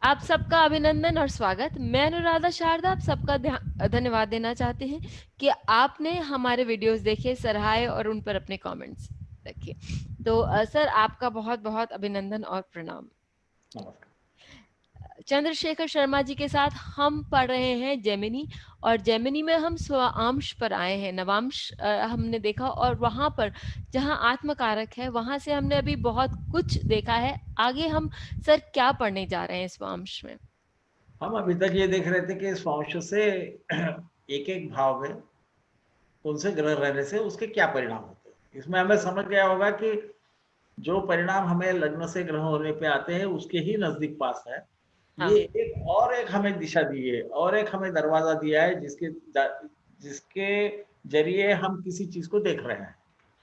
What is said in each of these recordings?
आप सबका अभिनंदन और स्वागत। मैं अनुराधा शारदा आप सबका धन्यवाद देना चाहते हैं कि आपने हमारे वीडियोस देखे, सराहे और उन पर अपने कमेंट्स रखे। तो सर, आपका बहुत बहुत अभिनंदन और प्रणाम। नमस्कार। चंद्रशेखर शर्मा जी के साथ हम पढ़ रहे हैं जेमिनी, और जेमिनी में हम स्वांश पर आए हैं। नवांश हमने देखा, और वहां पर जहां आत्मकारक है वहां से हमने अभी बहुत कुछ देखा है। आगे हम सर क्या पढ़ने जा रहे हैं स्वांश में? हम अभी तक ये देख रहे थे कि स्वांश से एक एक भाव में कौन से ग्रह रहने से उसके क्या परिणाम होते हैं। इसमें हमें समझ गया होगा कि जो परिणाम हमें लग्न से ग्रह होने पे आते हैं उसके ही नजदीक पास है। हाँ, ये एक हमें दिशा दी है और एक हमें दरवाजा दिया है जिसके जरिए हम किसी चीज को देख रहे हैं,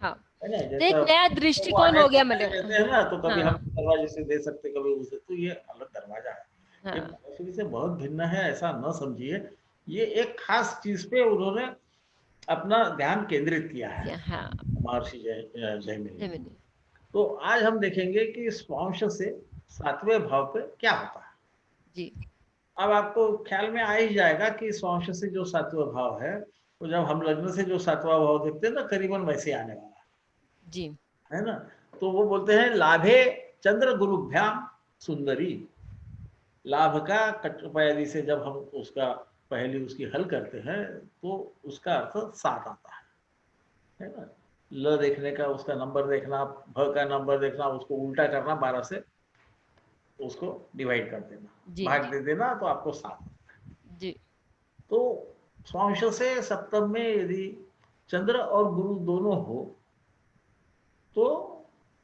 हाँ। है ना। तो एक जैसा नया वो दृष्टिकोण हो अनेक गया, होते मतलब। रहते हैं ना, तो कभी हम हाँ, दरवाजे से दे सकते, कभी उसे, तो ये अलग दरवाजा है। ये हाँ, मनुष्य से बहुत भिन्न है, ऐसा न समझिए। ये एक खास चीज पे उन्होंने अपना ध्यान केंद्रित किया है, हाँ। महर्षि जैमिनी ने। जेमिनी। तो आज हम देखेंगे कि स्वांश से सातवें भाव पे क्या होता है। जी, अब आपको ख्याल में आ ही जाएगा कि स्वांश से जो सातवां भाव है, तो जब हम लग्न से जो सातवां भाव देखते हैं ना, करीबन वैसे आने वाला जी। है ना। तो वो बोलते हैं लाभे चंद्र गुरुभ्याम सुंदरी। लाभ का कटोपायदी से जब हम उसका पहली उसकी हल करते हैं तो उसका अर्थ सात आता है ना। ल देखने का, उसका नंबर देखना, भ का नंबर देखना, उसको उल्टा करना, 12 से उसको डिवाइड कर देना, जी, भाग जी, दे देना, तो आपको सात। जी। तो स्वांश से सप्तम में यदि चंद्र और गुरु दोनों हो तो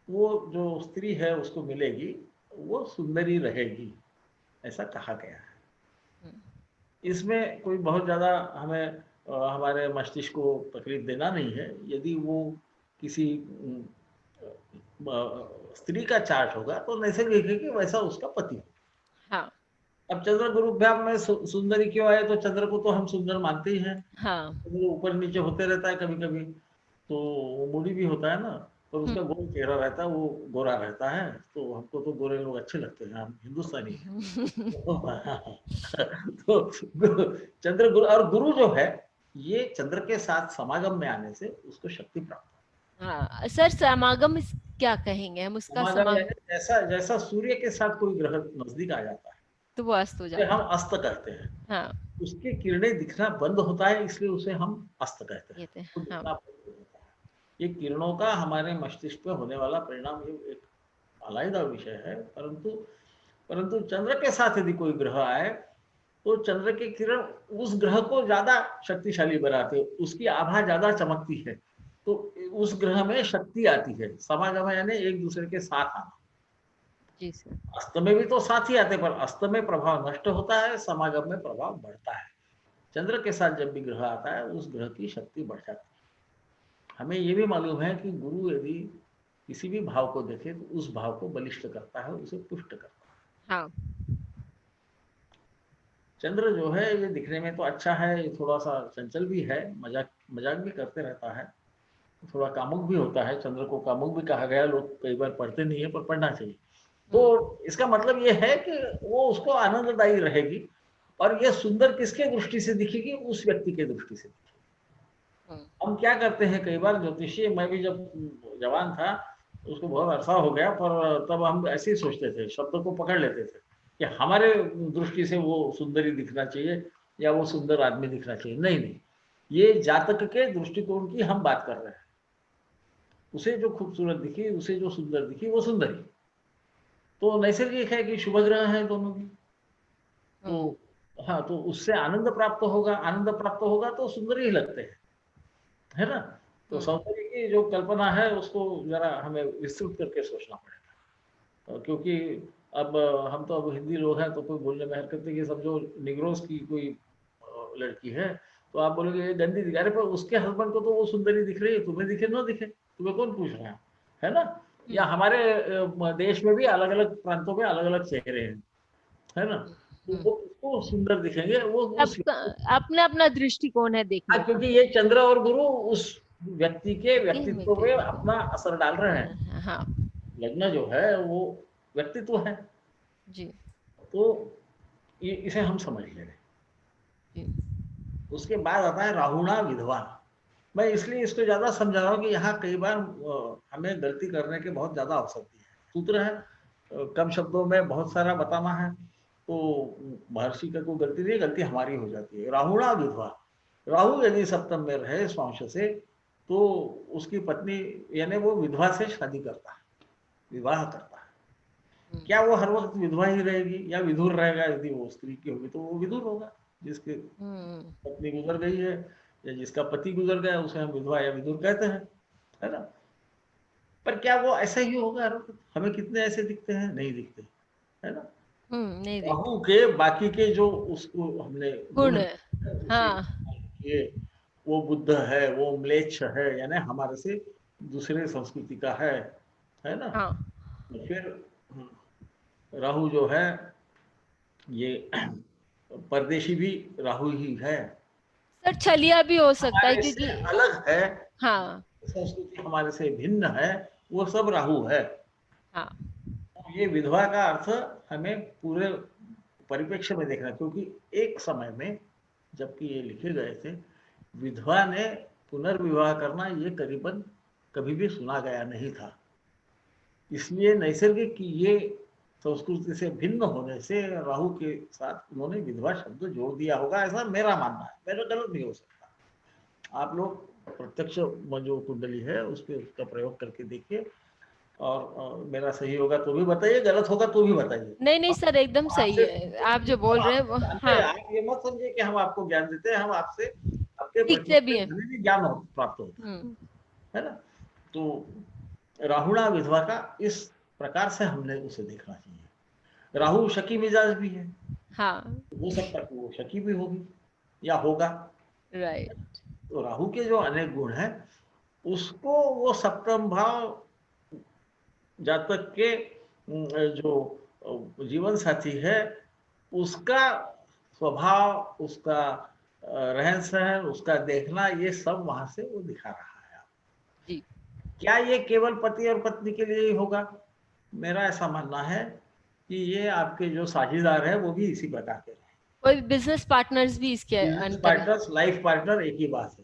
वो जो स्त्री है उसको मिलेगी, वो सुंदरी रहेगी, ऐसा कहा गया है। हम्म, इसमें कोई बहुत ज़्यादा हमें हमारे मस्तिष्क को तकलीफ देना नहीं है। यदि वो किसी स्त्री का चार्ट होगा तो नैसर्गिक है कि वैसा उसका पति हो। हाँ, अब चंद्र गुरुभ्याम में सुंदरी क्यों आए, तो चंद्र को तो हम सुंदर मानते ही हैं। हाँ। चंद्र ऊपर नीचे होते रहता है कभी कभी, तो वो मूडी भी होता है ना, और उसका गोल चेहरा रहता है, वो गोरा रहता है। तो हमको तो गोरे लोग अच्छे लगते हैं, हम हिंदुस्तानी हैं। तो चंद्र गुरु और गुरु जो है, ये चंद्र के साथ समागम में आने से उसको शक्ति प्राप्त हाँ सर, समागम क्या कहेंगे हम है। उसका? समागम यानी जैसा जैसा सूर्य के साथ कोई ग्रह नजदीक आ जाता है, तो वो अस्त हो उसे जाता हम है। अस्त कहते हैं। हाँ, उसकी किरणें दिखना बंद होता है, इसलिए उसे हम अस्त कहते हैं। ये थे। वो हाँ, दिखना बंद हो जाता है। ये किरणों का हमारे मस्तिष्क पे होने वाला परिणाम, ये एक अलग विषय है। परंतु परंतु चंद्र के साथ यदि कोई ग्रह आए तो चंद्र की किरण उस ग्रह को ज्यादा शक्तिशाली बनाते, उसकी आभा ज्यादा चमकती है। तो उस ग्रह में शक्ति आती है। समागम यानी एक दूसरे के साथ आना। जी सर। अस्त में भी तो साथ ही आते, पर अस्त में प्रभाव नष्ट होता है, समागम में प्रभाव बढ़ता है। चंद्र के साथ जब भी ग्रह आता है उस ग्रह की शक्ति बढ़ जाती है। हमें ये भी मालूम है कि गुरु यदि किसी भी भाव को देखे तो उस भाव को बलिष्ठ करता है, उसे पुष्ट करता है। हाँ, चंद्र जो है ये दिखने में तो अच्छा है, ये थोड़ा सा चंचल भी है, मजाक मजाक भी करते रहता है, थोड़ा कामुक भी होता है। चंद्र को कामुक भी कहा गया, लोग कई बार पढ़ते नहीं है पर पढ़ना चाहिए। तो इसका मतलब ये है कि वो उसको आनंददायी रहेगी। और ये सुंदर किसके दृष्टि से दिखेगी? उस व्यक्ति के दृष्टि से दिखेगी। हम क्या करते हैं कई बार, ज्योतिषी, मैं भी जब जवान था, उसको बहुत अरसा हो गया, पर तब हम ऐसे ही सोचते थे, शब्द को पकड़ लेते थे कि हमारे दृष्टि से वो सुंदरी दिखना चाहिए या वो सुंदर आदमी दिखना चाहिए। नहीं नहीं, ये जातक के दृष्टिकोण की हम बात कर रहे हैं। उसे जो खूबसूरत दिखी, उसे जो सुंदर दिखी, वो सुंदरी। तो नैसर्गिक है कि शुभ ग्रह है दोनों भी। तो हाँ, तो उससे आनंद प्राप्त होगा, आनंद प्राप्त होगा तो सुंदर ही लगते हैं, है ना। तो सौंदर्य की जो कल्पना है उसको जरा हमें विस्तृत करके सोचना पड़ेगा। क्योंकि अब हम तो अब हिंदी लोग हैं, तो कोई बोलने में हरकत नहीं। कि समझो निग्रोस की कोई लड़की है, तो आप बोलोगे ये गंदी दिखा रहे, पर उसके हस्बैंड को तो वो सुंदरी दिख रही है, तुम्हें दिखे ना दिखे, तुम्हें कौन पूछ रहा है ना। या हमारे देश में भी अलग अलग प्रांतों में अलग अलग चेहरे हैं, है ना। तो वो उसको सुंदर दिखेंगे, वो उस, सबका अपना अपना दृष्टिकोण है देखने का। क्योंकि ये चंद्र और गुरु उस व्यक्ति के व्यक्तित्व में अपना हाँ, असर डाल रहे हैं। हाँ। लग्न जो है वो व्यक्तित्व है। जी। तो ये इसे हम समझ ले रहे। जी। उसके बाद आता है राहुणा विधवा। मैं इसलिए इसको ज़्यादा समझा रहा हूँ कि यहाँ कई बार हमें गलती करने के बहुत ज़्यादा अवसर दिए हैं। सूत्र है, कम शब्दों में बहुत सारा बताना है, तो महर्षि का कोई गलती नहीं, गलती हमारी हो जाती है। राहुणा विधवा, राहु यदि सप्तम में रहे स्वांश से, तो उसकी पत्नी यानी वो विधवा से शादी करता है, विवाह करता है। क्या वो हर वक्त विधवा ही रहेगी या विधुर रहेगा? यदि वो स्त्री की होगी तो वो विधुर होगा। जिसके पत्नी गुजर गई है या जिसका पति गुजर गया उसे हम विधवा या विधुर कहते हैं, है ना? पर क्या वो ऐसा ही होगा हर वक्त? हमें कितने ऐसे दिखते हैं? नहीं दिखते, है ना? नहीं राहु दिखते। के बाकी के जो उसको हमने गुण गुण है। उसे हाँ। किए, वो बुद्ध है, वो म्लेच्छ है, यानी हमारे से दूसरे संस्कृति का है ना? हाँ तो फिर राहु जो है ये परदेशी भी राहु ही है, सर, छलिया भी हो सकता है हमारे से क्योंकि अलग है, हाँ संस्कृति हमारे से भिन्न है, वो सब राहु है। हाँ ये विधवा का अर्थ हमें पूरे परिप्रेक्ष्य में देखना, क्योंकि एक समय में जबकि ये लिखे गए थे, विधवा ने पुनर्विवाह करना ये करीबन कभी भी सुना गया नहीं था। इसलिए नैसर्गिक की ये संस्कृति से भिन्न होने से राहु के साथ उन्होंने विधवा शब्द जोड़ दिया होगा, ऐसा मेरा मानना है। मेरा गलत भी हो सकता। आप लोग प्रत्यक्ष जो कुंडली है उस पर उसका प्रयोग करके देखिए, और मेरा सही होगा तो भी बताइए, गलत होगा तो भी बताइए। नहीं नहीं सर, एकदम सही आपसे है आप जो बोल रहे हैं वो। जानते हैं, हाँ, आप ये मत समझिए कि हम आपको ज्ञान देते हैं, हम आपसे आपके प्रश्नों सीखते भी से हैं। हमें भी ज्ञान प्राप्त होता हम्म है ना? तो राहुणा विधवा का इस प्रकार से हमने उसे देखना चाहिए। राहु शकी मिजाज भी है, हाँ। हो सकता है कि वो शकी भी होगी या होगा। राइट। तो राहु के जो अनेक गुण हैं उसको वो सप्तम भाव जातक के जो जीवन साथी है उसका स्वभाव, उसका रहन सहन, उसका देखना, ये सब वहां से वो दिखा रहा है। जी। क्या ये केवल पति और पत्नी के लिए ही होगा? मेरा ऐसा मानना है कि ये आपके जो साझेदार है वो भी इसी प्रकार के हैं। कोई बिजनेस पार्टनर्स भी इसके बिजनेस अंदर है। पार्टनर्स, लाइफ पार्टनर एक ही बात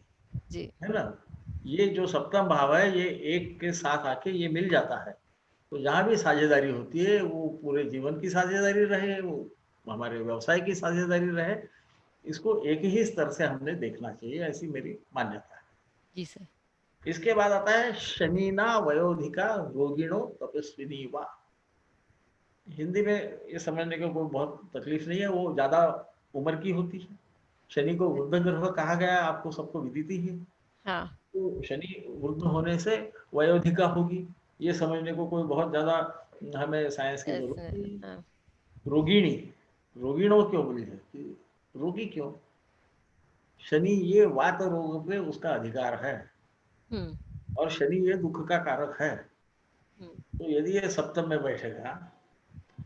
जी। है ना? ये जो सप्तम भाव है ये एक के साथ आके ये मिल जाता है, तो जहाँ भी साझेदारी होती है वो पूरे जीवन की साझेदारी रहे, वो हमारे व्यवसाय की साझेदारी रहे, इसको एक ही स्तर से हमने देखना चाहिए, ऐसी मेरी मान्यता है। जी सर। इसके बाद आता है शनिना वयोधिका रोगिणो तपस्विनी वा। हिंदी में ये समझने को कोई बहुत तकलीफ नहीं है, वो ज्यादा उम्र की होती है। शनि को वृद्ध ग्रह कहा गया, आपको सबको विदित ही है। हाँ। तो शनि वृद्ध होने से वयोधिका होगी, ये समझने को कोई बहुत ज्यादा हमें साइंस की जरूरत ऐसे। नहीं है। हाँ। रोगिणी, रोगिणों क्यों बोली है कि रोगी क्यों? शनि ये वात रोग पे उसका अधिकार है, हम्म और शनि ये दुख का कारक है। हम्म तो यदि ये सप्तम में बैठेगा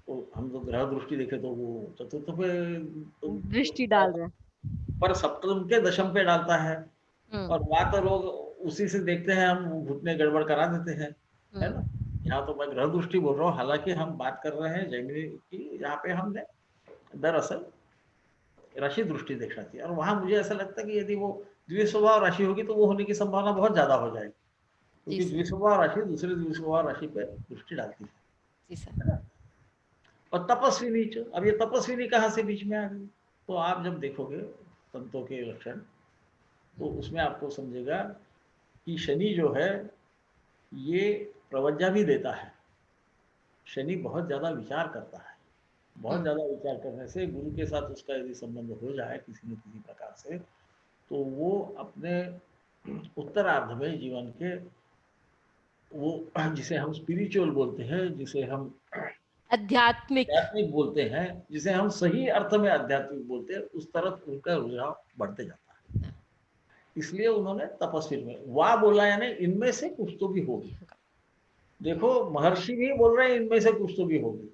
तो हम तो ग्रह दृष्टि देखे तो वो चतुर्थ पे दृष्टि डाल रहे हैं। पर सप्तम के दशम पे डालता है, हम्म और वात रोग उसी से देखते हैं हम, घुटने गड़बड़ करा देते हैं, है ना? हम्म यहाँ तो मैं ग्रह दृष्टि बोल रहा हूँ, हालांकि हम बात कर रहे हैं जैमिनी की, यहाँ पे हमने दरअसल राशि दृष्टि देखना चाहिए। और वहां मुझे ऐसा लगता है कि यदि वो द्विस्वभाव राशि होगी तो वो होने की संभावना बहुत ज्यादा हो जाएगी, जी क्योंकि सर। द्विस्वभाव राशि दूसरे द्विस्वभाव राशि पे दृष्टि डालती जी सर। है ना? और तपस्विनी, अब ये तपस्विनी कहाँ से बीच में आ गई? तो आप जब देखोगे संतों के लक्षण, तो उसमें आपको समझेगा कि शनि जो है ये प्रवज्ञा भी देता है। शनि बहुत ज्यादा विचार करता है, बहुत हम्म ज्यादा विचार करने से गुरु के साथ उसका यदि संबंध हो जाए किसी न किसी प्रकार से, तो वो अपने उत्तरार्ध में जीवन के, वो जिसे हम स्पिरिचुअल बोलते हैं, जिसे हम आध्यात्मिक। आध्यात्मिक बोलते हैं, जिसे हम सही अर्थ में आध्यात्मिक बोलते हैं, उस तरफ उनका रुझाव बढ़ते जाता है। इसलिए उन्होंने तपस्वी में वाह बोला, यानी इनमें से कुछ तो भी होगी। देखो महर्षि भी बोल रहे हैं इनमें से कुछ तो भी होगी,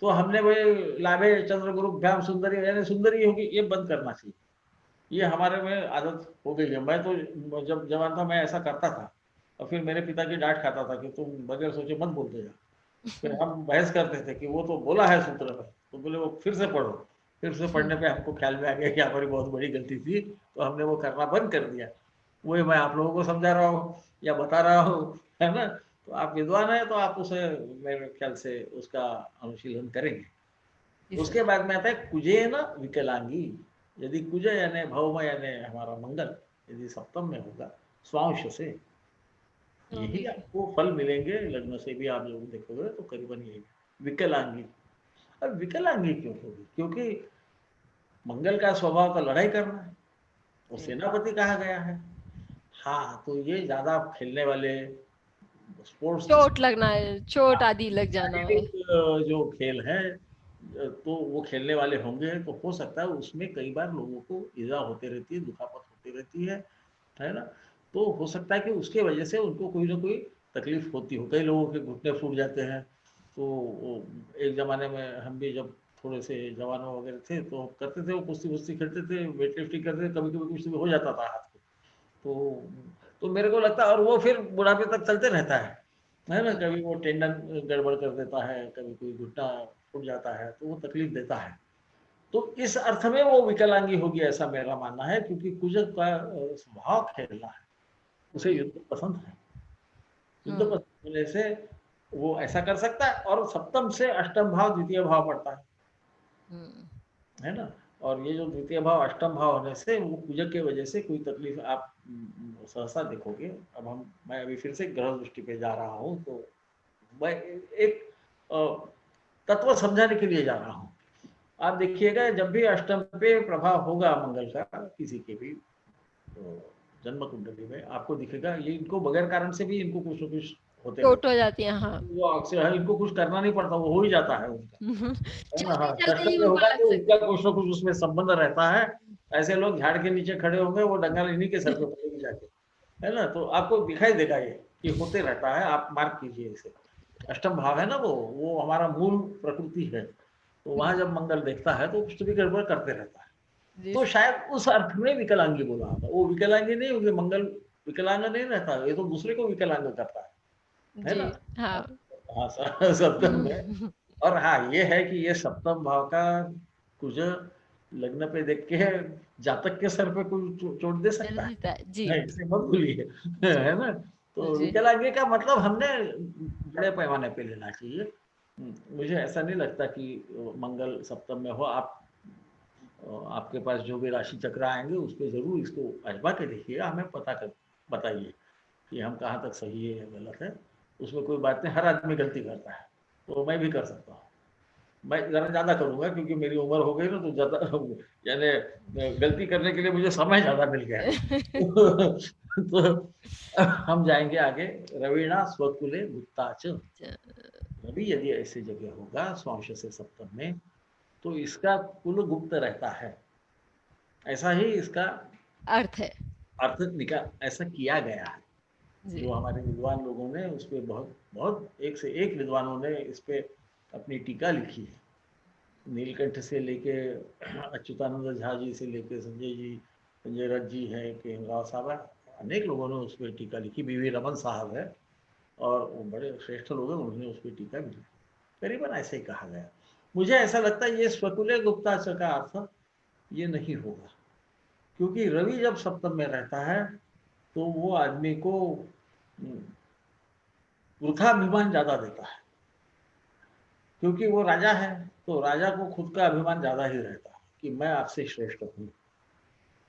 तो हमने वही लाभे चंद्रगुरुभ्याम सुंदरी, यानी सुंदरी होगी, ये बंद करना चाहिए। ये हमारे में आदत हो गई है। मैं तो जब जवान था मैं ऐसा करता था, और फिर मेरे पिता की डांट खाता था कि तुम बगैर सोचे मत बोलते जा। फिर हम बहस करते थे कि वो तो बोला है सूत्र में, तो बोले वो फिर से पढ़ो। फिर से पढ़ने पे हमको ख्याल में आ गया कि हमारी बहुत बड़ी गलती थी, तो हमने वो करना बंद कर दिया। वही मैं आप लोगों को समझा रहा हूँ या बता रहा हूँ, है ना? तो आप विद्वान हैं तो आप उसे मेरे ख्याल से उसका अनुशीलन करेंगे। जी उसके सर। बाद में आता है कुजेन विकलांगी। यदि कुज यानी भवमय यानी हमारा मंगल यदि सप्तम में होगा स्वांश से, यही ओके। आपको फल मिलेंगे। लग्न से भी आप लोग देखोगे तो करीबन यही विकलांगी। अब विकलांगी क्यों होगी? क्योंकि मंगल का स्वभाव तो लड़ाई करना है, वो जी। सेनापति कहा गया है। हाँ, तो ये ज्यादा खेलने वाले स्पोर्ट्स, चोट लगना है, चोट आदि लग जाना है। शारीरिक जो खेल है तो वो खेलने वाले होंगे, तो हो सकता है उसमें कई बार लोगों को ईजा होती रहती है, दुखापत होती रहती है ना? तो हो सकता है कि उसके वजह से उनको कोई ना कोई तकलीफ होती हो। कई लोगों के घुटने फूट जाते हैं। तो एक ज़माने में हम भी जब थोड़े से जवानों वगैरह थे तो करते थे, वो कुश्ती वुस्ती खेलते थे, वेट लिफ्टिंग करते थे, कभी कभी कुछ भी हो जाता था हाथ को। तो मेरे को लगता है, और वो फिर बुढ़ापे तक चलते रहता है ना? जी। कभी वो टेंडन गड़बड़ कर देता है, कभी कोई घुटना फूट जाता है, तो वो तकलीफ देता है। तो इस अर्थ में वो विकलांगी होगी, ऐसा मेरा मानना है, क्योंकि कुजक का स्वभाव खेलना है, उसे जी। युद्ध पसंद है। युद्ध हम्म। पसंद होने से वो ऐसा कर सकता है। और सप्तम से अष्टम भाव द्वितीय भाव पड़ता हम्म। है ना? और ये जो द्वितीय भाव अष्टम भाव होने से वो कुजक की वजह से कोई तकलीफ आप सहसा देखोगे। अब मैं अभी फिर से ग्रह दृष्टि पे जा रहा हूँ, तो मैं एक तत्व समझाने के लिए जा रहा हूँ। आप देखिएगा, जब भी अष्टम पे प्रभाव होगा मंगल का किसी के भी जन्म कुंडली में, आपको दिखेगा ये इनको बगैर कारण से भी इनको कुछ ना कुछ होते चोट रहता हो जाती है, हाँ। है। वो अक्सर है, इनको कुछ करना नहीं पड़ता, वो हो ही जाता है उनका, है ना? चलते हाँ, चलते ही षष्ठ में उनको होगा लग तो सकता उनका कुछ ना कुछ उसमें संबंध रहता है। ऐसे लोग झाड़ के नीचे खड़े होंगे, वो डंगा इन्हीं के सर है। पे पड़ेगी जाके, है ना? तो आपको दिखाई देगा ये कि होते रहता है। आप मार्क कीजिए इसे। अष्टम भाव है ना, वो हमारा मूल प्रकृति है। तो वहां जब मंगल देखता है तो कुछ तो भी गड़बड़ करते रहता है। जी तो सर। शायद उस अर्थ में विकलांगी बोला होगा। वो विकलांगी नहीं होगी, मंगल विकलांग नहीं रहता, ये तो दूसरे को विकलांग करता है जी। ना? हाँ, हाँ। हाँ, सप्तम में। और हाँ, ये है कि ये सप्तम भाव का कुछ लग्न पे देख के जातक के सर पे कोई चोट दे सकता है। रहता है। जी। नहीं, इसे मत भूलिए, जी। है ना? तो जी। विकलांगी का मतलब हमने बड़े पैमाने पे लेना चाहिए। मुझे ऐसा नहीं लगता कि मंगल सप्तम में हो। आप आपके पास जो भी राशि चक्र आएंगे उस पर जरूर इसको आजमा के देखिएगा, हमें बताइए कि हम कहाँ तक सही है या गलत है। उसमें कोई बात नहीं, हर आदमी गलती करता है, तो मैं भी कर सकता हूँ। मैं ज़रा ज़्यादा करूँगा क्योंकि मेरी उम्र हो गई ना, तो ज़्यादा यानी गलती करने के लिए मुझे समय ज़्यादा मिल गया तो हम जाएंगे आगे। रवीणा स्वकुले गुप्ताच। रवि यदि ऐसी जगह होगा स्वांश से सप्तम में, तो इसका कुल गुप्त रहता है, ऐसा ही इसका अर्थ है। अर्थ निकाल ऐसा किया गया है। जी। जो हमारे विद्वान लोगों ने उस पर बहुत बहुत एक से एक विद्वानों ने इस पे अपनी टीका लिखी है। नीलकंठ से लेके अच्युतानंद झा जी से लेके संजय जी, संजय रथ जी है, के राव साहब है, अनेक लोगों ने उस पर टीका लिखी। बीवी रमन साहब है, और वो बड़े श्रेष्ठ लोग हैं, उन्होंने उस पर टीका भी लिखी। करीबन ऐसे ही कहा गया। मुझे ऐसा लगता है ये स्वकुले गुप्ताचर का अर्थ ये नहीं होगा, क्योंकि रवि जब सप्तम में रहता है तो वो आदमी को वृथाभिमान ज्यादा देता है, क्योंकि वो राजा है। तो राजा को खुद का अभिमान ज्यादा ही रहता है कि मैं आपसे श्रेष्ठ हूँ।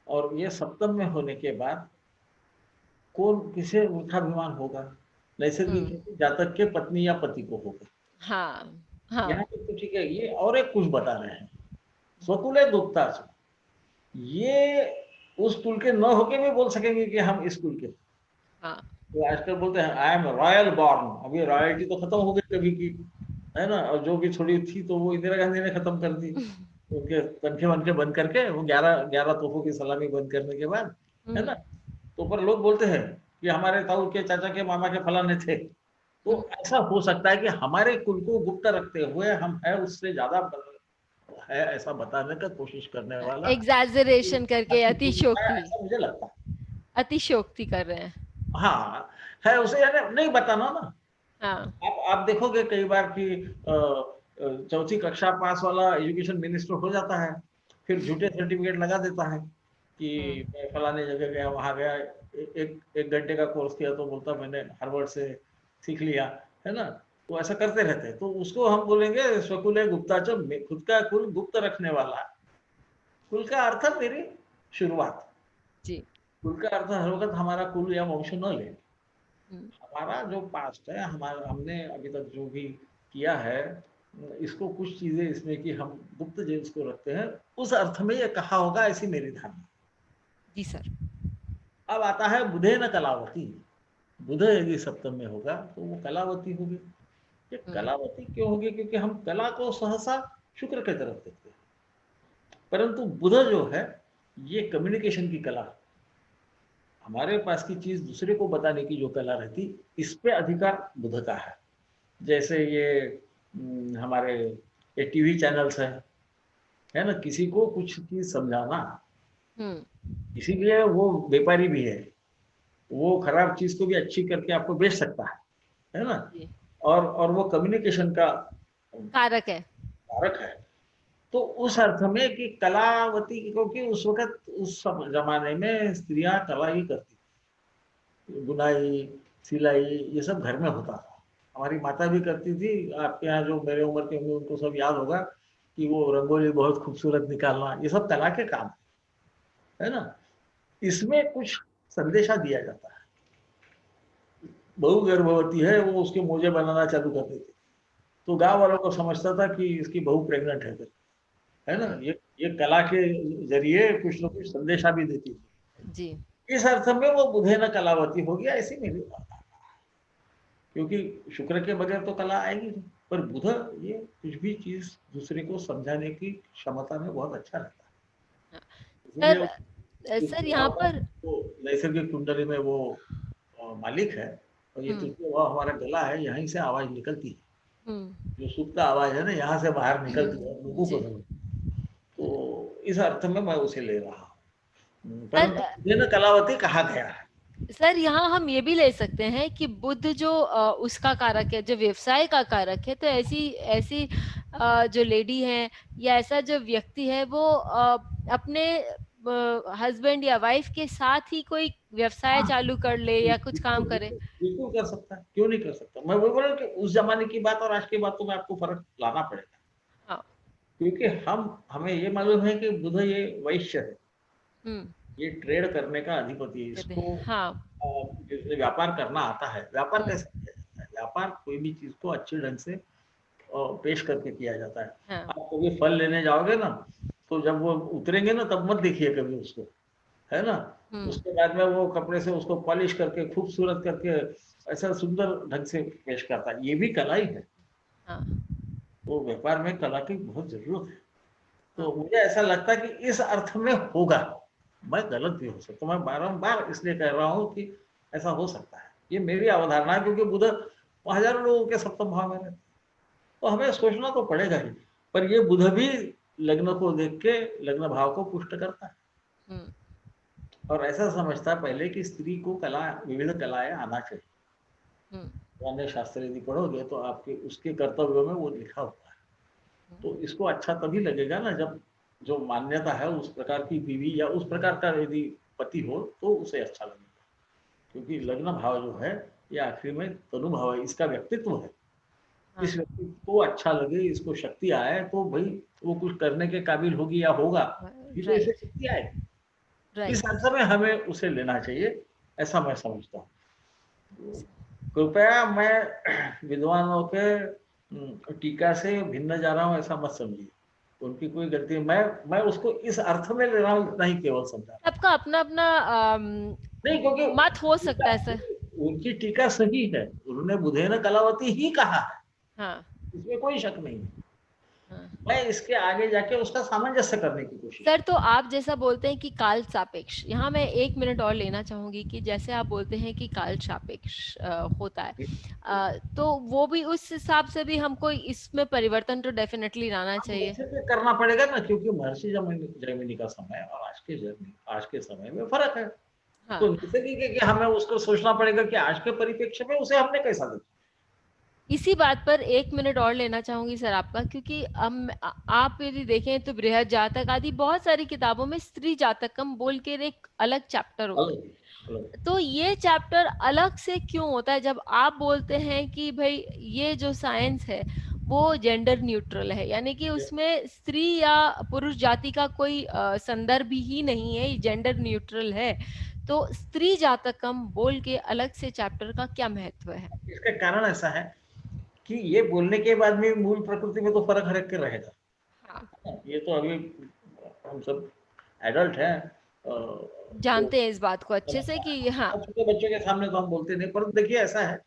और ये सप्तम में होने के बाद कौन किसे वृथाभिमान होगा? नैसर्गिक है कि जातक के पत्नी या पति को होगा। हाँ। हाँ। यहाँ तक तो ठीक है। ये और एक कुछ बता रहे हैं, स्वकुले गुप्ता, ये उस कुल के न होके भी बोल सकेंगे कि हम इस कुल के। हाँ। तो आजकल बोलते हैं आई एम रॉयल बॉर्न। अभी रॉयल्टी तो खत्म हो गई कभी की, है ना? और जो भी थोड़ी थी तो वो इंदिरा गांधी ने खत्म कर दी, उनके तनखे वनखे बंद करके, वो 11 तोपों की सलामी बंद करने के बाद, है ना? तो पर लोग बोलते हैं कि हमारे ताऊ के चाचा के मामा के फलाने थे। तो ऐसा हो सकता है कि हमारे कुल को गुप्त रखते हुए हम है उससे ज्यादा है ऐसा बताने का कोशिश करने वाला एग्जैजरेशन करके है, अतिशोक्ति, ऐसा मुझे लगता है। अतिशोक्ति कर रहे हैं। हाँ, है उसे यानी नहीं बताना ना, हाँ। आप देखोगे कई बार कि चौथी कक्षा पास वाला एजुकेशन मिनिस्टर हो जाता है, फिर झूठे सर्टिफिकेट लगा देता है कि हुँ। मैं फलाने जगह गया, वहाँ गया, एक घंटे का कोर्स किया तो बोलता मैंने हार्वर्ड से सीख लिया, है ना? तो ऐसा करते रहते हैं, तो उसको हम बोलेंगे स्वकुले गुप्ताचर, खुद का कुल गुप्त रखने वाला। कुल का अर्थ है मेरी शुरुआत। जी। कुल का अर्थ हर वक़्त हमारा कुल या वंश न ले। हुँ। हमारा जो पास्ट है, हमारा हमने अभी तक जो भी किया है, इसको कुछ चीज़ें इसमें कि हम गुप्त जेम्स को रखते हैं, उस अर्थ में ये कहा होगा, ऐसी मेरी धारणा। जी सर। अब आता है बुधेन कलावती। बुध यदि सप्तम में होगा तो वो कलावती होगी। ये हुँ। कलावती क्यों होगी? क्योंकि हम कला को सहसा शुक्र की तरफ देखते हैं। परंतु बुध जो है, ये कम्युनिकेशन की कला, हमारे पास की चीज़ दूसरे को बताने की जो कला रहती, इस पे अधिकार बुध का है। जैसे ये हमारे ये टीवी चैनल्स हैं, है ना? किसी को कुछ चीज़ समझाना, हुँ। इसीलिए वो व्यापारी भी है। वो खराब चीज़ को भी अच्छी करके आपको बेच सकता है ना? जी। और वो कम्युनिकेशन का कारक है। कारक है। तो उस अर्थ में कि कलावती, क्योंकि उस वक़्त उस ज़माने में स्त्रियाँ कला ही करती थी। बुनाई, सिलाई ये सब घर में होता था। हमारी माता भी करती थी, आपके यहाँ जो मेरे उम्र के होंगे उनको सब याद होगा कि वो रंगोली बहुत खूबसूरत निकालना, ये सब कला के काम है ना? इसमें कुछ संदेशा दिया जाता है। बहू गर्भवती है, वो उसके मोजे बनाना चालू कर देती, तो गाँव वालों को समझता था कि इसकी बहू प्रेग्नेंट है ना? हुँ। ये कला के ज़रिए कुछ न कुछ संदेशा भी देती थी। जी। इस अर्थ में वो बुधे न कलावती हो गया, ऐसी मेरी बात है। क्योंकि शुक्र के बगैर तो कला आएगी नहीं, पर बुध ये कुछ भी चीज़ दूसरे को समझाने की क्षमता में बहुत अच्छा रहता है। हाँ। इसीलिए सर तृतीय यहाँ भाव का पर तो नैसर्गिक कुंडली में वो मालिक है, और ये हुँ। तृतीय भाव हमारा गला है, यहीं से आवाज़ निकलती है। हुँ। जो सुप्त आवाज़ है ना, यहाँ से बाहर निकलती है और लोगों को जी। समझ, तो इस अर्थ में मैं उसे ले रहा हूँ। सर परंतु बुधेन कलावती कहा गया है। सर यहाँ हम ये भी ले सकते हैं कि बुध जो उसका कारक है, जो व्यवसाय का कारक है, तो ऐसी ऐसी जो लेडी है या ऐसा जो व्यक्ति है वो अपने हस्बैंड या वाइफ के साथ ही कोई व्यवसाय हाँ, चालू कर ले या कुछ बिल्कुल, काम करे। बिल्कुल, बिल्कुल कर सकता है, क्यों नहीं कर सकता? मैं वही बोल रहा हूँ कि उस ज़माने की बात और आज की बातों में आपको फ़र्क लाना पड़ेगा। हाँ। क्योंकि हमें ये मालूम है कि बुध ये वैश्य है, हुँ। ये ट्रेड करने का अधिपति है, कहते इसको हैं। हाँ। जिसे व्यापार करना आता है। व्यापार हुँ। कैसे किया जाता है? व्यापार कोई भी चीज़ को अच्छे ढंग से पेश करके किया जाता है। हाँ। आप कभी फल लेने जाओगे ना, तो जब वो उतरेंगे ना तब मत देखिए कभी उसको, है ना? हुँ। उसके बाद में वो कपड़े से उसको पॉलिश करके खूबसूरत करके ऐसा सुंदर ढंग से पेश करता है। ये भी कला ही है। हाँ। तो व्यापार में कला की बहुत ज़रूरत है। हाँ। तो मुझे ऐसा लगता है कि इस अर्थ में होगा। मैं गलत भी हो सकता हूँ। मैं बारंबार इसलिए कह रहा हूँ कि ऐसा हो सकता है। ये मेरी अवधारणा है, क्योंकि बुध हज़ारों लोगों के सप्तम भाव में रहता है। तो हमें सोचना तो पड़ेगा ही। पर ये बुध भी लग्न को देख के लग्न भाव को पुष्ट करता है, हुँ। और ऐसा समझता है पहले कि स्त्री को कला, विविध कलाएँ आना चाहिए। हुँ। अन्य शास्त्र यदि पढ़ोगे तो आपके उसके कर्तव्यों में वो लिखा हुआ है। हुँ। तो इसको अच्छा तभी लगेगा ना जब जो मान्यता है उस प्रकार की बीवी या उस प्रकार का यदि पति हो तो उसे अच्छा लगेगा। क्योंकि लग्न भाव जो है ये आखिरी में तनु भाव है, इसका व्यक्तित्व है। हाँ। इस व्यक्ति को अच्छा लगे, इसको शक्ति आए तो भई वो कुछ करने के काबिल होगी या होगा, तभी तो इसे राइट। शक्ति आएगी। इस राइट। अर्थ में हमें उसे लेना चाहिए, ऐसा मैं समझता हूँ। तो कृपया मैं विद्वानों के टीका से भिन्न जा रहा हूँ ऐसा मत समझिए। उनकी कोई गलती, मैं उसको इस अर्थ में ले रहा हूँ, इतना ही केवल समझा रहा हूँ। सबका अपना-अपना नहीं, क्योंकि मत हो टीका सकता है सर। उनकी टीका सही है। उन्होंने बुधेन कलावती ही कहा है, हाँ। इसमें कोई शक नहीं है। हाँ। मैं इसके आगे जाके उसका सामंजस्य करने की कोशिश सर कर। तो आप जैसा बोलते हैं कि काल सापेक्ष, यहाँ मैं 1 मिनट और लेना चाहूँगी कि जैसे आप बोलते हैं कि काल सापेक्ष होता है। तो वो भी उस हिसाब से भी हमको इसमें परिवर्तन तो डेफ़िनेटली लाना अब चाहिए। वैसे तो करना पड़ेगा ना, क्योंकि महर्षि जैमिनी का समय और आज के समय में फ़र्क है। हाँ। तो नैसर्गिक है कि हमें उसको सोचना पड़ेगा कि आज के परिप्रेक्ष्य में उसे हमने कैसा देखा। इसी बात पर 1 मिनट और लेना चाहूंगी सर आपका, क्योंकि आप यदि देखें तो बृहद जातक आदि बहुत सारी किताबों में स्त्री जातकम बोल के एक अलग चैप्टर होता अलग अलग। है। तो ये चैप्टर अलग से क्यों होता है जब आप बोलते हैं कि भाई ये जो साइंस है वो जेंडर न्यूट्रल है, यानी कि उसमें स्त्री या पुरुष जाति का कोई संदर्भ ही नहीं है, ये जेंडर न्यूट्रल है। तो स्त्री जातकम बोल के अलग से चैप्टर का क्या महत्व है? इसका कारण ऐसा है कि ये बोलने के बाद में मूल प्रकृति में तो फर्क हर एक के रहेगा। हाँ, ये तो अभी हम सब एडल्ट हैं, तो जानते हैं इस बात को अच्छे से कि हाँ। छोटे बच्चों के सामने तो हम बोलते नहीं, पर देखिए ऐसा है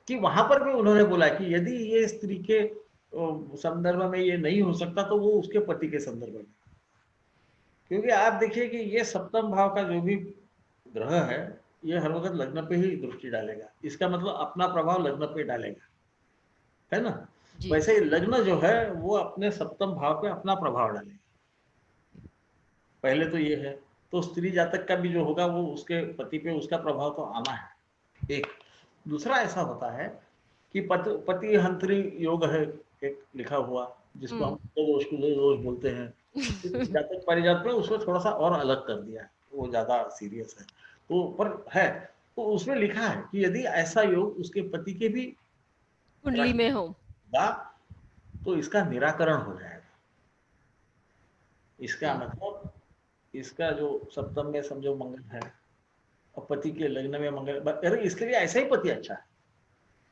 कि वहां पर भी उन्होंने बोला कि यदि ये स्त्री के संदर्भ में ये नहीं हो सकता तो वो उसके पति के संदर्भ में, क्योंकि आप देखिए कि ये सप्तम भाव का जो भी ग्रह है ये हर वक्त लग्न पे ही दृष्टि डालेगा, इसका मतलब अपना प्रभाव लग्न पे डालेगा, है ना। जी। वैसे ही लग्न जो है वो अपने सप्तम भाव पे अपना प्रभाव डालेगा, पहले तो ये है। तो स्त्री जातक का भी जो होगा वो उसके पति पे उसका प्रभाव तो आना है। एक दूसरा ऐसा होता है कि पति हंत्री योग है एक लिखा हुआ, जिसको हम दोष बोलते हैं। जातक परिजात में उसको थोड़ा सा और अलग कर दिया है, वो ज्यादा सीरियस है तो पर है। तो उसमें लिखा है कि यदि ऐसा योग उसके पति के भी कुंडली राशि में हो। होगा तो इसका निराकरण हो जाएगा। इसका जी। मतलब इसका जो सप्तम में समझो मंगल है और पति के लग्न में मंगल, अरे इसके लिए ऐसा ही पति अच्छा है,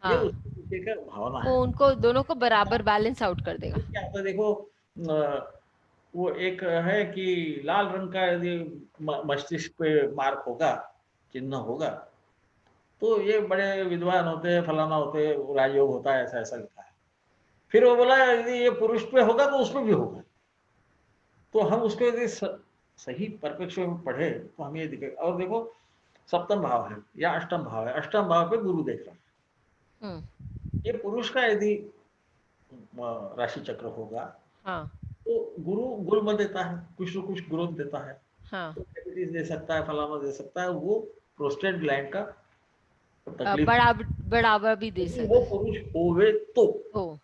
ये हाँ, उसके पीछे का भावना वो है। उनको दोनों को बराबर बैलेंस आउट कर देगा। क्या होता है देखो, वो एक है कि लाल रंग का यदि मस्तिष्क पे मार्क होगा, चिन्ह होगा, तो ये बड़े विद्वान होते हैं, फलाना होते हैं, राजयोग होता है, ऐसा ऐसा लिखा है। फिर वो बोला यदि ये पुरुष पे होगा तो उसमें भी होगा। तो हम उसको यदि सही परिप्रेक्ष्य में पढ़े तो हमें ये दिखेगा। और देखो सप्तम भाव है या अष्टम भाव है, अष्टम भाव पे गुरु देख रहा है, हम्म। ये पुरुष का यदि राशि चक्र होगा हाँ। तो गुरु गुल्म देता है, कुछ न कुछ ग्रोथ देता है, हाँ। तो डायबिटीज दे सकता है, फलाना दे सकता है, वो प्रोस्टेट ग्लैंड का तकलीफ। बढ़ावा भी दे यदि वो सकता पुरुष होवे तो, हो।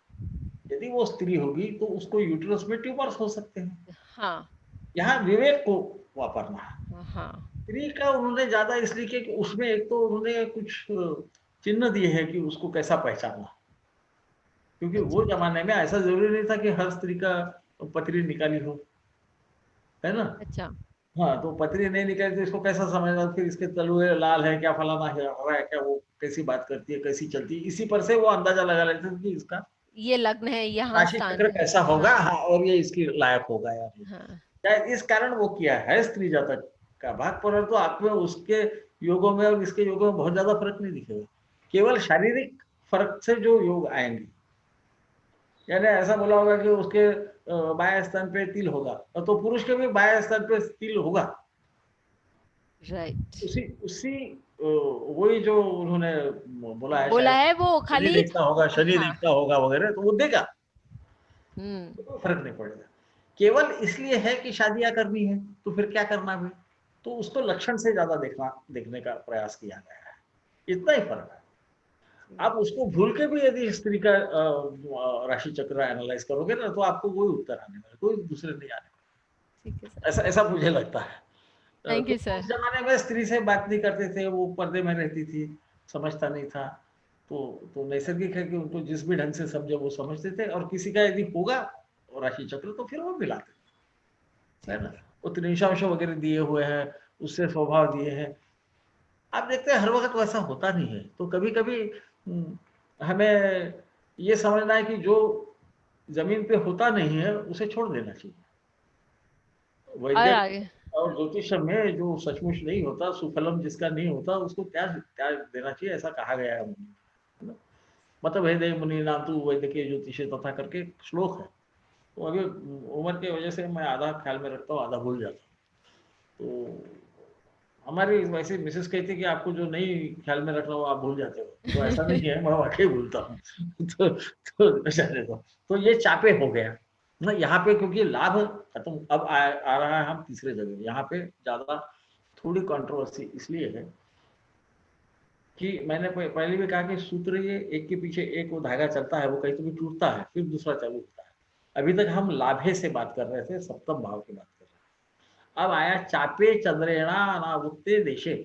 यदि वो स्त्री होगी तो उसको यूट्रस में ट्यूमर्स हो सकते हैं। हाँ। यहाँ विवेक को वापरना है। हाँ। स्त्री का उन्होंने ज्यादा इसलिए कि उसमें एक तो उन्होंने कुछ चिन्ह दिए हैं कि उसको कैसा पहचानना, क्योंकि वो अच्छा। जमाने में ऐसा जरूरी नहीं था कि हर स्त्री का पथरी निकाली हो, है ना। अच्छा। हाँ, तो पथरी नहीं निकाली तो इसको कैसा समझना, फिर इसके तलुए लाल है क्या, फलाना है हो रहा है क्या, वो कैसी बात करती है, कैसी चलती है, इसी पर से वो अंदाजा लगा लेते थे कि इसका ये लग्न है, यहाँ राशि स्थान चक्र है। कैसा होगा, हाँ। हाँ, और ये इसकी लायक होगा यार। हाँ। शायद इस कारण वो किया है स्त्री जातक का भाग, परंतु आप में उसके योगों में और इसके योगों में बहुत ज्यादा फर्क नहीं दिखेगा, केवल शारीरिक फर्क से जो योग आएंगे। यानी ऐसा बोला होगा कि उसके बाएं स्तन पे तिल होगा, तो पुरुष के भी बाएं स्तन पे तिल होगा। राइट। उसी उसी वही जो उन्होंने बोला है, बोला शायद है वो शनि खाली। देखता होगा, शनि हाँ। देखता होगा वगैरह, तो वो देगा, हम्म। तो कोई फर्क नहीं पड़ेगा। केवल इसलिए है कि शादियां करनी है तो फिर क्या करना है, तो उसको लक्षण से ज्यादा देखने का प्रयास किया गया है, इतना ही फर्क है। आप उसको भूल के भी यदि स्त्री का राशि चक्र एनालाइज करोगे ना तो आपको कोई उत्तर आने वाला, कोई दूसरे नहीं आने ठीक है सर। वाले। ऐसा ऐसा मुझे लगता है। थैंक तो यू सर। उस जमाने में स्त्री से बात नहीं करते थे, वो पर्दे में रहती थी, समझता नहीं था। तो नैसर्गिक है कि उनको जिस भी ढंग से समझे वो समझते थे, और किसी का यदि होगा राशि चक्र तो फिर वो मिलाते, है ठीक ना। है। वो त्रिशांश वगैरह दिए हुए हैं, उससे स्वभाव दिए हैं। आप देखते हैं हर वक्त वैसा होता नहीं है, तो कभी कभी हमें ये समझना है कि जो जमीन पे होता नहीं है उसे छोड़ देना चाहिए। और वैज्ञानिक आगे। और ज्योतिष में जो सचमुच नहीं होता, सुफलम जिसका नहीं होता, उसको त्याग त्याग देना चाहिए, ऐसा कहा गया है मुनि, है ना। मतलब हे देव मुनि नाम तू वैद्यकीय ज्योतिष तथा करके श्लोक है। तो अभी उम्र की वजह से मैं आधा ख्याल में रखता हूँ, आधा भूल जाता हूँ। तो हमारी वैसे मिसेस कहती है कि आपको जो नहीं ख्याल में रख रहा हो आप भूल जाते हो, तो ऐसा नहीं है, मैं वाकई भूलता हूँ। तो जाने दो। तो ये चापे हो गया ना यहाँ पे, क्योंकि लाभ खत्म अब आ रहा है, हम तीसरे जगह यहाँ पे ज्यादा थोड़ी कंट्रोवर्सी इसलिए है कि मैंने पहले भी कहा कि सूत्र ये एक के पीछे एक वो धागा चलता है, वो कहीं तो भी टूटता है, फिर दूसरा चालू होता है। अभी तक हम लाभे से बात कर रहे थे, सप्तम भाव की बात कर रहे थे। अब आया चापे चंद्रेणा अनावृत्ते देशे।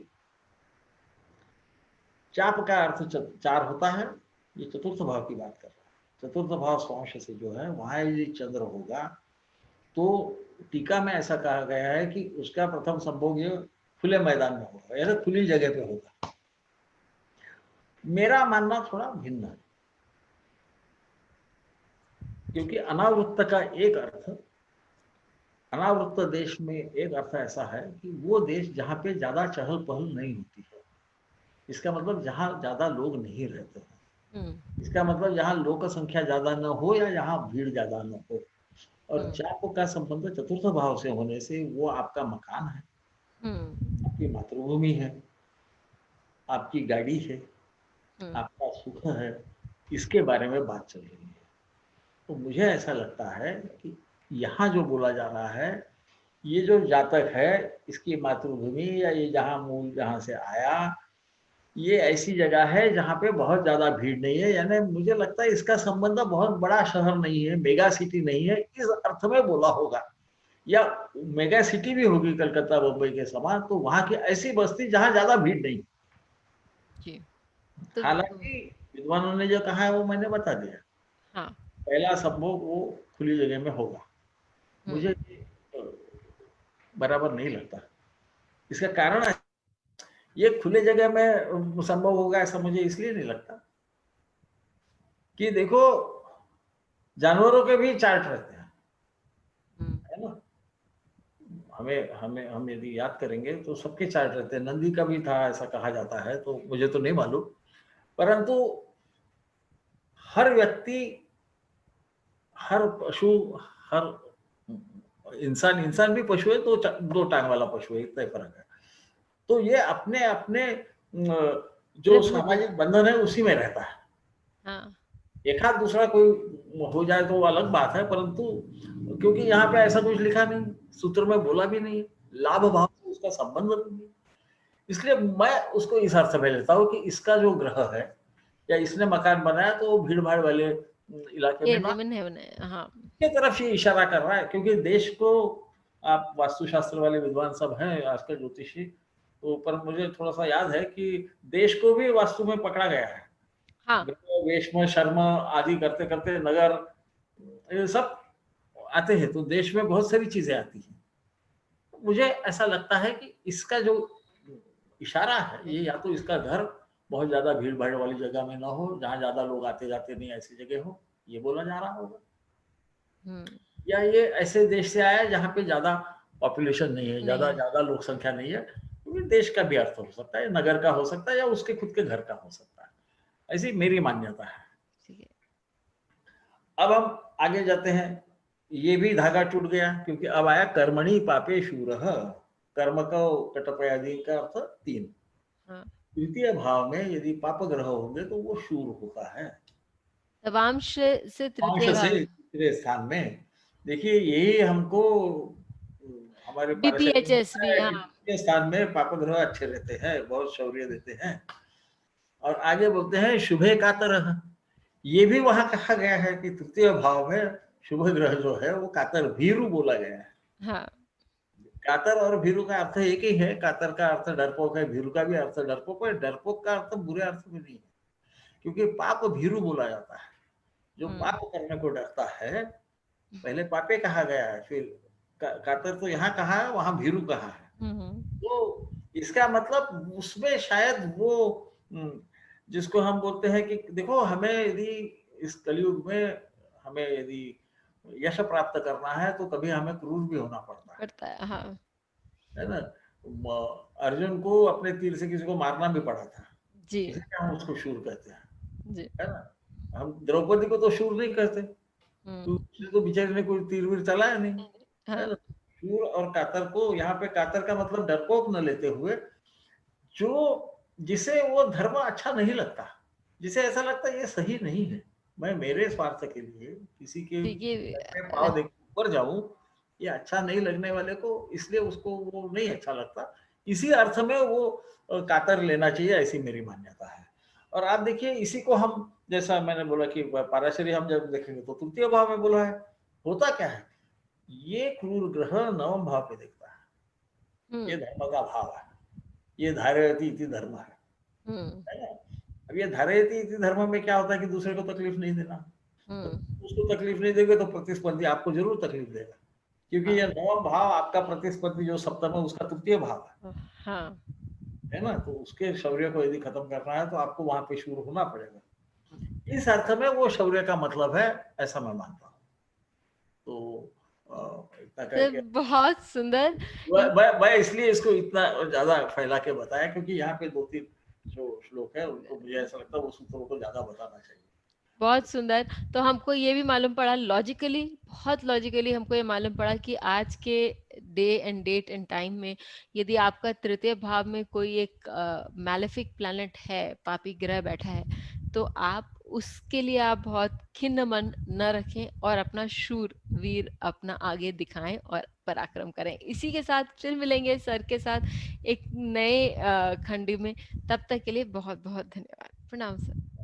चाप का अर्थ चार होता है, ये चतुर्थ भाव की बात कर रहा है। चतुर्थ भाव स्वांश से जो है वहां यदि चंद्र होगा तो टीका में ऐसा कहा गया है कि उसका प्रथम संभोग ये खुले मैदान में होगा, यानी खुली जगह पे होगा। मेरा मानना थोड़ा भिन्न है, क्योंकि अनावृत्त का एक अर्थ, अनावृत्त देश में एक अर्थ ऐसा है कि वो देश जहाँ पे ज्यादा चहल पहल नहीं होती है। इसका मतलब जहाँ ज्यादा लोग नहीं रहते हैं, इसका मतलब जहाँ लोक संख्या ज्यादा न हो या जहाँ भीड़ ज्यादा न हो। और चाप का संबंध चतुर्थ भाव से होने से वो आपका मकान है, आपकी मातृभूमि है, आपकी गाड़ी है, आपका सुख है, इसके बारे में बात चल रही है। तो मुझे ऐसा लगता है कि यहाँ जो बोला जा रहा है, ये जो जातक है इसकी मातृभूमि या ये जहाँ मूल जहाँ से आया, ये ऐसी जगह है जहाँ पे बहुत ज्यादा भीड़ नहीं है। यानी मुझे लगता है इसका संबंध बहुत बड़ा शहर नहीं है, मेगा सिटी नहीं है, इस अर्थ में बोला होगा। या मेगा सिटी भी होगी कलकत्ता बम्बई के समान, तो वहां की ऐसी बस्ती जहां ज्यादा भीड़ नहीं। जी। तो हालांकि विद्वानों ने जो कहा है वो मैंने बता दिया। हाँ। पहला संभोग वो खुली जगह में होगा, मुझे बराबर नहीं लगता। इसका कारण है ये खुले जगह में संभव होगा ऐसा मुझे इसलिए नहीं लगता कि देखो जानवरों के भी चार्ट रहते हैं, है ना। हमें हमें हम यदि याद करेंगे तो सबके चार्ट रहते हैं। नंदी का भी था ऐसा कहा जाता है, तो मुझे तो नहीं मालूम, परंतु हर व्यक्ति, हर पशु, हर इंसान, इंसान भी पशु है तो दो टांग वाला पशु है, इतना ही फर्क है। तो ये अपने अपने जो रिद्म को। सामाजिक बंधन है उसी में रहता है। हाँ। एक आध दूसरा कोई हो जाए तो वो अलग बात है, परंतु क्योंकि यहाँ पे ऐसा कुछ लिखा नहीं, सूत्र में बोला भी नहीं, लाभ भाव से उसका संबंध नहीं, इसलिए मैं उसको इस अर्थ में लेता हूँ कि इसका जो ग्रह है या इसने मकान बनाया तो वो भीड़ भाड़ वाले इलाके में ना, एरिया में नहीं बनाया। हाँ। की तरफ ये इशारा कर रहा है। क्योंकि देश को, आप वास्तुशास्त्र वाले विद्वान सब हैं आजकल ज्योतिषी, तो पर मुझे थोड़ा सा याद है कि देश को भी वास्तु में पकड़ा गया है। हाँ। ग्रह वेशम शर्म आदि करते करते नगर, ये सब आते हैं, तो देश में बहुत सारी चीजें आती हैं। मुझे ऐसा लगता है कि इसका जो इशारा है ये, या तो इसका घर बहुत ज्यादा भीड़ भाड़ वाली जगह में ना हो, जहाँ ज्यादा लोग आते जाते नहीं ऐसी जगह हो, ये बोला जा रहा होगा। या ये ऐसे देश से आया जहाँ पे ज्यादा पॉपुलेशन नहीं है, ज्यादा ज्यादा लोक संख्या नहीं है, क्योंकि देश का भी अर्थ हो सकता है, नगर का हो सकता है, या उसके खुद के घर का हो सकता है। ऐसी मेरी मान्यता है। अब हम आगे जाते हैं। ये भी धागा टूट गया, क्योंकि अब आया कर्मणि पापे शूर। कर्म का कटपयादि का अर्थ 3। तृतीय भाव में यदि पाप ग्रह होंगे तो वो शूर होता है। नवांश से तृतीय से भाव, तीसरे स्थान में। देखिए यही हमको हमारे पारशरी में बीपीएचएस बताया भी। है कि हाँ। तृतीय स्थान में पाप ग्रह अच्छे रहते हैं, बहुत शौर्य देते हैं। और आगे बोलते हैं शुभे कातर। ये भी वहां कहा गया है कि तृतीय भाव में शुभ ग्रह जो है वो कातर, भीरु बोला गया है। हाँ। कातर और भीरु का अर्थ एक ही है। कातर का अर्थ डरपोक है, भीरु का भी अर्थ डरपोक है। डरपोक का अर्थ बुरे अर्थ में नहीं है, क्योंकि पाप भीरु बोला जाता है। जो पाप करने को डरता है, पहले पापे कहा गया है, फिर कातर तो यहाँ कहा है, वहां भीरु कहा है। तो इसका मतलब उसमें शायद वो जिसको हम बोलते हैं कि देखो हमें यदि इस कलयुग में हमें यदि यश प्राप्त करना है तो कभी हमें क्रूर भी होना पड़ता है। हाँ। है ना। अर्जुन को अपने तीर से किसी को मारना भी पड़ा था, जी। इसलिए हम उसको शूर कहते हैं, जी। है ना। हम द्रौपदी को तो शूर नहीं कहते, तो उसने तो बेचारे ने कोई तीर वीर चलाया नहीं, है हाँ। ना। शूर और कातर को यहाँ पे, कातर का मतलब डरपोक न लेते हुए, जो जिसे वो धर्म अच्छा नहीं लगता, जिसे ऐसा लगता है ये सही नहीं है, मैं मेरे स्वार्थ के लिए किसी के पाँव देख ऊपर जाऊं, ये अच्छा नहीं लगने वाले को, इसलिए उसको वो नहीं अच्छा लगता। इसी अर्थ में वो कातर लेना चाहिए, ऐसी मेरी मान्यता है। और आप देखिए इसी को हम, जैसा मैंने बोला कि पराशरी हम जब देखेंगे तो तृतीय भाव में बोला है। होता क्या है, ये क्रूर ग्रह नवम भाव पे देखता है, ये हम्म। धर्म का भाव है, ये धारयति इति धर्म हम्म। है ना। अब ये धारयति इति धर्म में क्या होता है कि दूसरे को तकलीफ नहीं देना। तो हम्म। उसको तकलीफ नहीं देंगे तो प्रतिस्पर्धी आपको जरूर तकलीफ देगा, क्योंकि हाँ। ये नवम भाव आपका प्रतिस्पर्धी जो सप्तम है उसका तृतीय भाव हाँ। है ना। तो उसके शौर्य को यदि खत्म करना है तो आपको वहां पे शूर होना पड़ेगा। इस अर्थ में वो शौर्य का मतलब है, ऐसा मैं मानता हूँ। तो इतना कह तो के बहुत सुंदर। मैं इसलिए इसको इतना ज्यादा फैला के बताया, क्योंकि यहाँ पे दो तीन जो श्लोक है उनको मुझे ऐसा लगता है वो सूत्रों को ज्यादा बताना चाहिए। बहुत सुंदर। तो हमको ये भी मालूम पड़ा लॉजिकली, बहुत लॉजिकली हमको ये मालूम पड़ा कि आज के day and date and time में यदि आपका तृतीय भाव में कोई एक मैलेफिक प्लैनेट है, पापी ग्रह बैठा है, तो आप उसके लिए आप बहुत खिन्न मन न रखें और अपना शूर वीर अपना आगे दिखाएं और पराक्रम करें। इसी के साथ फिर मिलेंगे सर के साथ एक नए खंड में। तब तक के लिए बहुत बहुत धन्यवाद। प्रणाम सर।